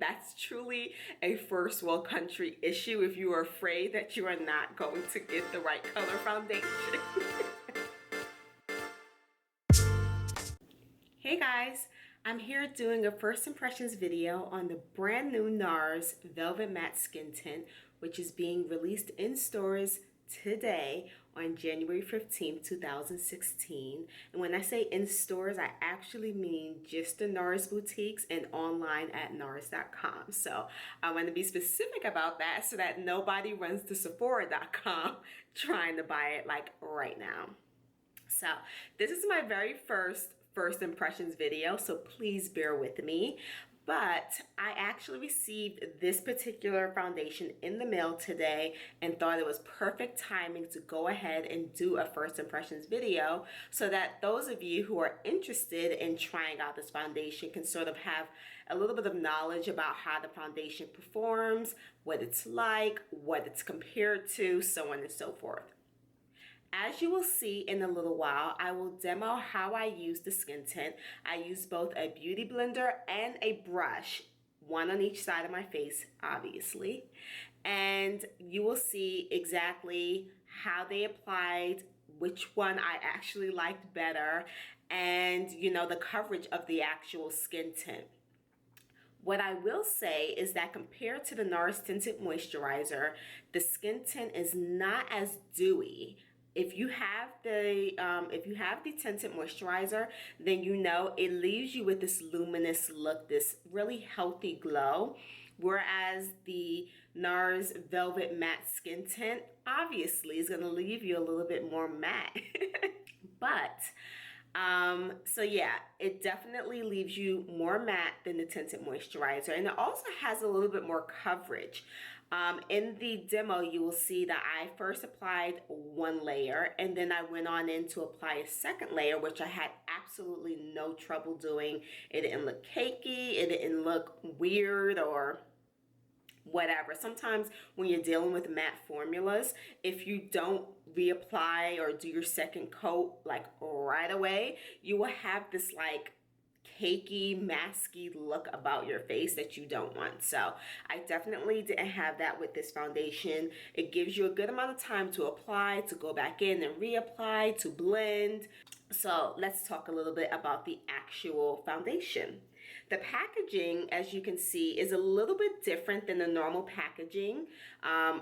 that's truly a first world country issue if you are afraid that you are not going to get the right color foundation. Hey guys, I'm here doing a first impressions video on the brand new NARS Velvet Matte Skin Tint, which is being released in stores today on January 15th, 2016. And when I say in stores, I actually mean just the NARS Boutiques and online at NARS.com. So I want to be specific about that so that nobody runs to Sephora.com trying to buy it like right now. So this is my very first impressions video, so please bear with me. But I actually received this particular foundation in the mail today and thought it was perfect timing to go ahead and do a first impressions video so that those of you who are interested in trying out this foundation can sort of have a little bit of knowledge about how the foundation performs, what it's like, what it's compared to, so on and so forth. As you will see in a little while, I will demo how I use the skin tint. I use both a beauty blender and a brush, one on each side of my face, obviously. And you will see exactly how they applied, which one I actually liked better, and the coverage of the actual skin tint. What I will say is that compared to the NARS Tinted Moisturizer, the skin tint is not as dewy. If you have the tinted moisturizer, then it leaves you with this luminous look, this really healthy glow. Whereas the NARS Velvet Matte Skin Tint obviously is going to leave you a little bit more matte. But so yeah, it definitely leaves you more matte than the tinted moisturizer, and it also has a little bit more coverage. In the demo, you will see that I first applied one layer and then I went on in to apply a second layer, which I had absolutely no trouble doing. It didn't look cakey, it didn't look weird or whatever. Sometimes when you're dealing with matte formulas, if you don't reapply or do your second coat like right away, you will have this like cakey, masky look about your face that you don't want. So I definitely didn't have that with this foundation. It gives you a good amount of time to apply, to go back in and reapply, to blend. So let's talk a little bit about the actual foundation. The packaging, as you can see, is a little bit different than the normal packaging. I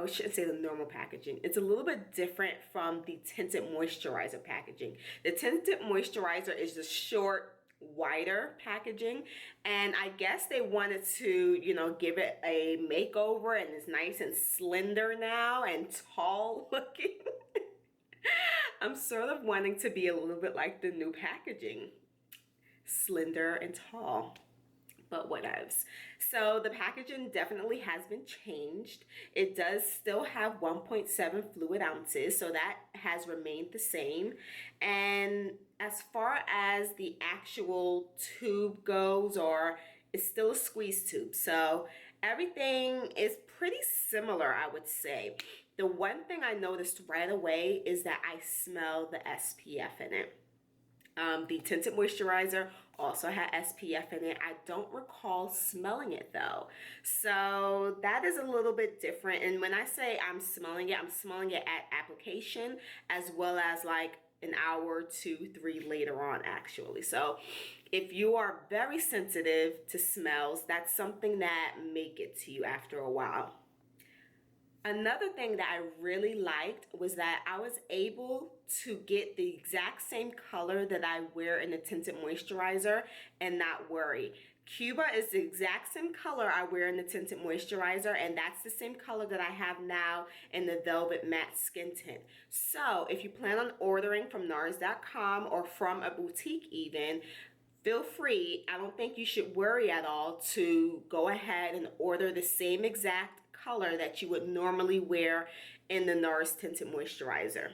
shouldn't say the normal packaging. It's a little bit different from the tinted moisturizer packaging. The tinted moisturizer is the short, wider packaging, and I guess they wanted to give it a makeover, and it's nice and slender now and tall looking. I'm sort of wanting to be a little bit like the new packaging, slender and tall, but whatevs. So the packaging definitely has been changed. It does still have 1.7 fluid ounces, so that has remained the same. And as far as the actual tube goes, it's still a squeeze tube. So everything is pretty similar, I would say. The one thing I noticed right away is that I smell the SPF in it. The tinted moisturizer also had SPF in it. I don't recall smelling it though. So that is a little bit different. And when I say I'm smelling it at application as well as like an hour, 2, 3 later on actually. So if you are very sensitive to smells, that's something that may get to you after a while. Another thing that I really liked was that I was able to get the exact same color that I wear in the tinted moisturizer and not worry. Cuba is the exact same color I wear in the tinted moisturizer, and that's the same color that I have now in the Velvet Matte Skin Tint. So if you plan on ordering from NARS.com or from a boutique even, feel free. I don't think you should worry at all to go ahead and order the same exact color that you would normally wear in the NARS Tinted Moisturizer.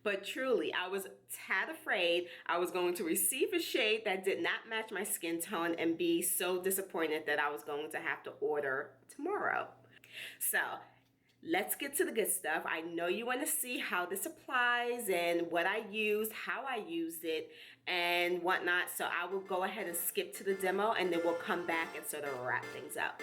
But truly, I was tad afraid I was going to receive a shade that did not match my skin tone and be so disappointed that I was going to have to order tomorrow. So let's get to the good stuff. I know you want to see how this applies and what I used, how I used it, and whatnot. So I will go ahead and skip to the demo, and then we'll come back and sort of wrap things up.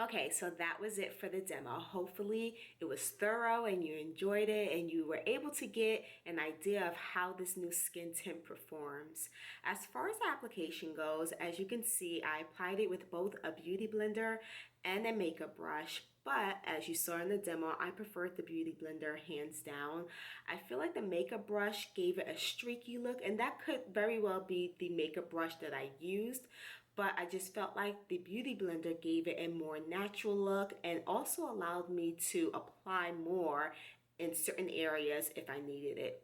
Okay, so that was it for the demo. Hopefully it was thorough and you enjoyed it and you were able to get an idea of how this new skin tint performs. As far as the application goes, as you can see, I applied it with both a beauty blender and a makeup brush. But as you saw in the demo, I preferred the beauty blender hands down. I feel like the makeup brush gave it a streaky look, and that could very well be the makeup brush that I used. But I just felt like the beauty blender gave it a more natural look and also allowed me to apply more in certain areas if I needed it.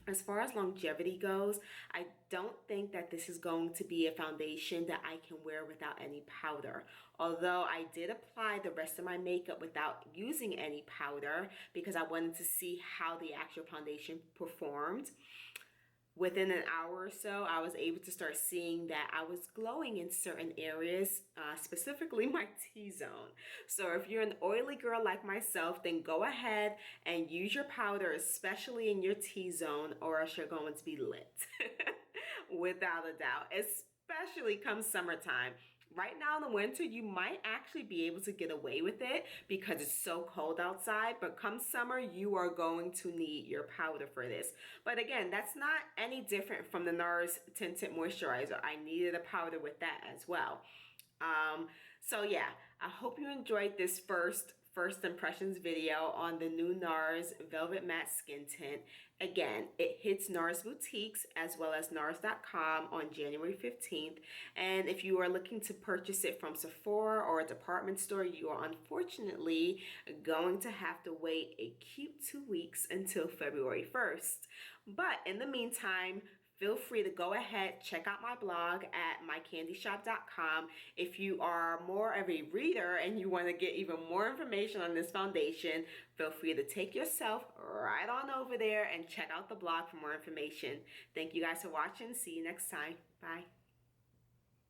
As far as longevity goes, I don't think that this is going to be a foundation that I can wear without any powder. Although I did apply the rest of my makeup without using any powder because I wanted to see how the actual foundation performed. Within an hour or so, I was able to start seeing that I was glowing in certain areas, specifically my T-zone. So if you're an oily girl like myself, then go ahead and use your powder, especially in your T-zone, or else you're going to be lit. Without a doubt, especially come summertime. Right now in the winter, you might actually be able to get away with it because it's so cold outside, but come summer, you are going to need your powder for this. But again, that's not any different from the NARS Tinted Moisturizer. I needed a powder with that as well. So yeah, I hope you enjoyed this first impressions video on the new NARS Velvet Matte Skin Tint. Again, it hits NARS Boutiques as well as NARS.com on January 15th. And if you are looking to purchase it from Sephora or a department store, you are unfortunately going to have to wait a cute 2 weeks until February 1st. But in the meantime, feel free to go ahead, check out my blog at mycandyshop.com. If you are more of a reader and you want to get even more information on this foundation, feel free to take yourself right on over there and check out the blog for more information. Thank you guys for watching. See you next time. Bye.